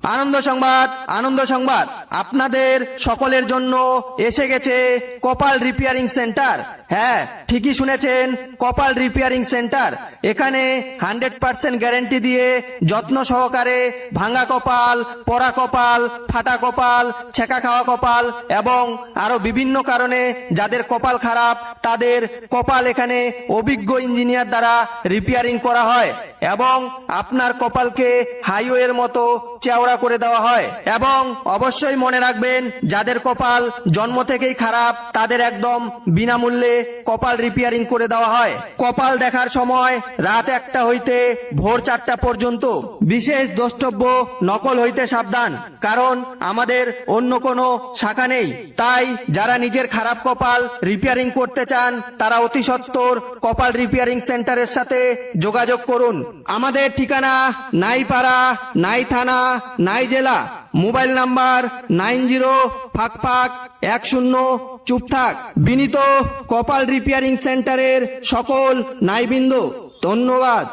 আনন্দ সংবাদ, আনন্দ সংবাদ, আপনাদের সকলের জন্য এসে গেছে কপাল রিপেয়ারিং সেন্টার। হ্যাঁ, ঠিকই শুনেছেন, কপাল রিপেয়ারিং সেন্টার। এখানে 100% গ্যারান্টি দিয়ে যত্ন সহকারে ভাঙা কপাল, পড়া কপাল, ফাটা কপাল, ছেঁকা খাওয়া কপাল এবং আরো বিভিন্ন কারণে যাদের কপাল খারাপ তাদের কপাল এখানে অভিজ্ঞ ইঞ্জিনিয়ার দ্বারা রিপেয়ারিং করা হয় এবং আপনার কপালকে হাইওয়ের মতো চওড়া করে দেওয়া হয়। এবং অবশ্যই মনে রাখবেন, যাদের কপাল জন্ম থেকেই খারাপ তাদের একদম বিনামূল্যে কপাল রিপেয়ারিং করে দেওয়া হয়। কপাল দেখার সময় রাত 1টা হইতে ভোর 4টা পর্যন্ত। বিশেষ দ্রষ্টব্য নকল হইতে সাবধান, কারণ আমাদের অন্য কোনো শাখা নেই। তাই যারা নিজের খারাপ কপাল রিপেয়ারিং করতে চান তারা অতি সত্বর কপাল রিপেয়ারিং সেন্টারের সাথে যোগাযোগ করুন। আমাদের ঠিকানা নাই পাড়া, নাই থানা, নাই জেলা। মোবাইল নাম্বার 90-10 চুপ থাক। বিনীত কপাল রিপেয়ারিং সেন্টারের সকল নাইবৃন্দ, ধন্যবাদ।